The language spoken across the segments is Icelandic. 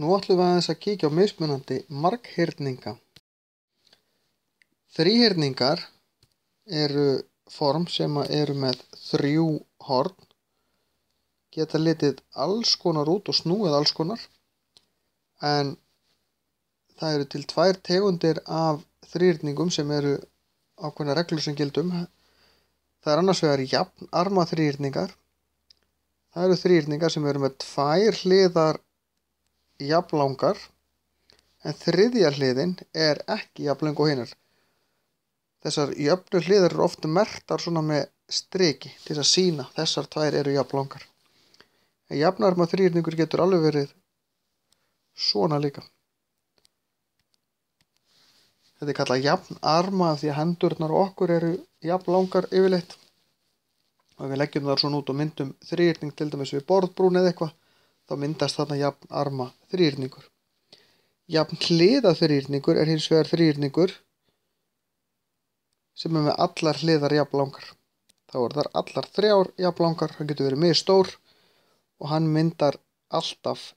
Nú ætlum við aðeins að kíkja á mismunandi marghyrninga. Þríhyrningar eru form sem eru með 3 horn, geta litið alls konar út og snúið alls konar, en það eru til 2 tegundir af þríhyrningum sem eru ákveðnar reglur sem gilda um. Það er annars vegar jafnarma þríhyrningar. Það eru þríhyrningar sem eru með 2 hliðar jafnlangar, en þriðja hliðin er ekki jafnlöng og hinar. Þessar jöfnu hliðar eru oft merktar svona með striki til að sýna þessar 2 eru jafnlangar. En jafnarma þríhyrningur getur alveg verið svona líka. Þetta er kallað jafnarma af því að hendurnar á okkur eru jafnlangar yfirleitt. Og ef við leggjum þar svona út og myndum þríhyrning til dæmis við borðbrún eða eitthvað, þá myndast þarna jafnarma þríhyrningur. Jafnhliða þríhyrningur er hins vegar þríhyrningur sem er með allar hliðar jafnlangar. Þá eru þar allar 3 jafnlangar, hann getur verið misstór og hann myndar alltaf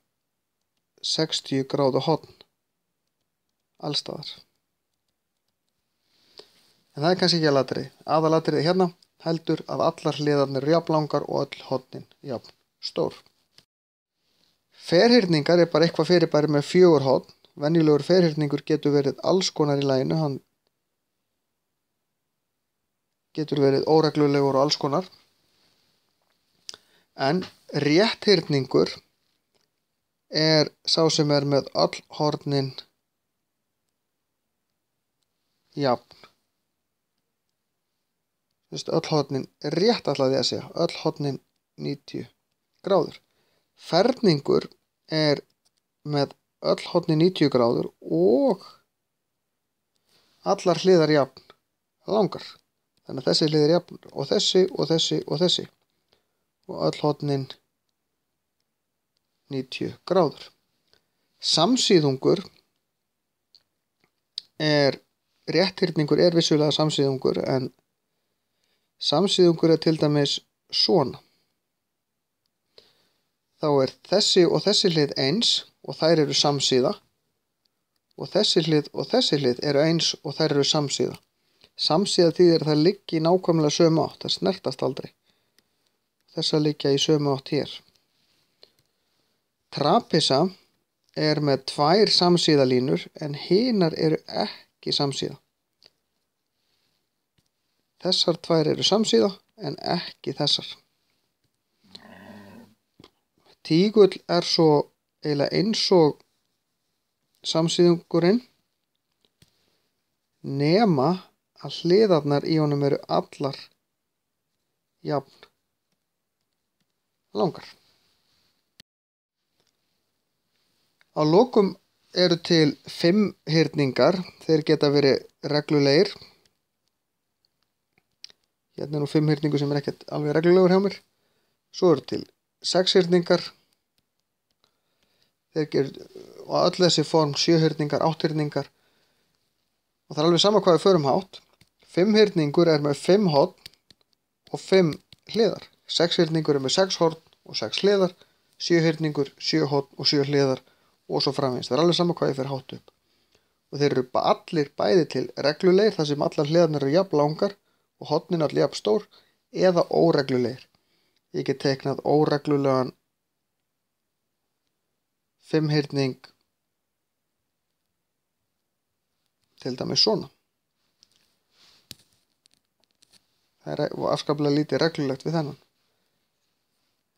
60 gráðu horn allstaðar. En það er kannski ekki aðalatriði. Aðalatriði hérna heldur að allar hliðarnir eru jafnlangar og öll hornin jafn stór. Ferhyrningar er bara eitthvað fyrirbæri með 4 horn. Venjulegur ferhyrningur getur verið alls konar í laginu, hann getur verið óreglulegur og alls konar. En rétthyrningur er sá sem er með öll hornin jafn. Öll hornin rétt ætlaði að segja, öll hornin 90 gráður. Ferningur er með öll hornin 90 gráður og allar hliðar jafn langar. Þannig að þessi hlið er jafn og þessi og þessi og þessi. Og öll hornin 90 gráður. Samsíðungur er, rétthyrningur er vissulega samsíðungur, en samsíðungur er til dæmis svona. Þá er þessi og þessi hlið eins og þær eru samsíða, og þessi hlið eru eins og þær eru samsíða. Samsíða þýðir að það liggi í nákvæmlega sömu átt, það snertast aldrei. Þessar liggja í sömu átt hér. Trapisa er með 2 samsíða línur en hinar eru ekki samsíða. Þessar 2 eru samsíða en ekki þessar. Tígull er svo eiginlega eins og samsíðungurinn, nema að hliðarnar í honum eru allar jafn langar. Á lokum eru til 5 hyrningar, þeir geta verið reglulegir. Hérna er nú 5 hyrningur sem er ekkert alveg reglulegur hjá mér. Svo eru til 6 hyrningar. Og öll þessi form 7 hyrningar, 8 hyrningar. Og það er alveg sama hvað við förum hátt. 5 hyrningur er með 5 horn og 5 hliðar. 6 hyrningur er með 6 horn og 6 hliðar. 7 hyrningur, 7 horn og 7 hliðar og svo framvegis. Það er alveg sama hvað ég fer hátt upp. Og þeir eru allir bæði til reglulegir, þar sem allar hliðarnar eru jafn langar og hornin allir jafn stór, eða óreglulegir. Ég get teiknað óreglulegan 5 hyrning til dæmis svona. Það er afskaplega lítið reglulegt við þennan.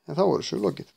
En þá er þessu lokið.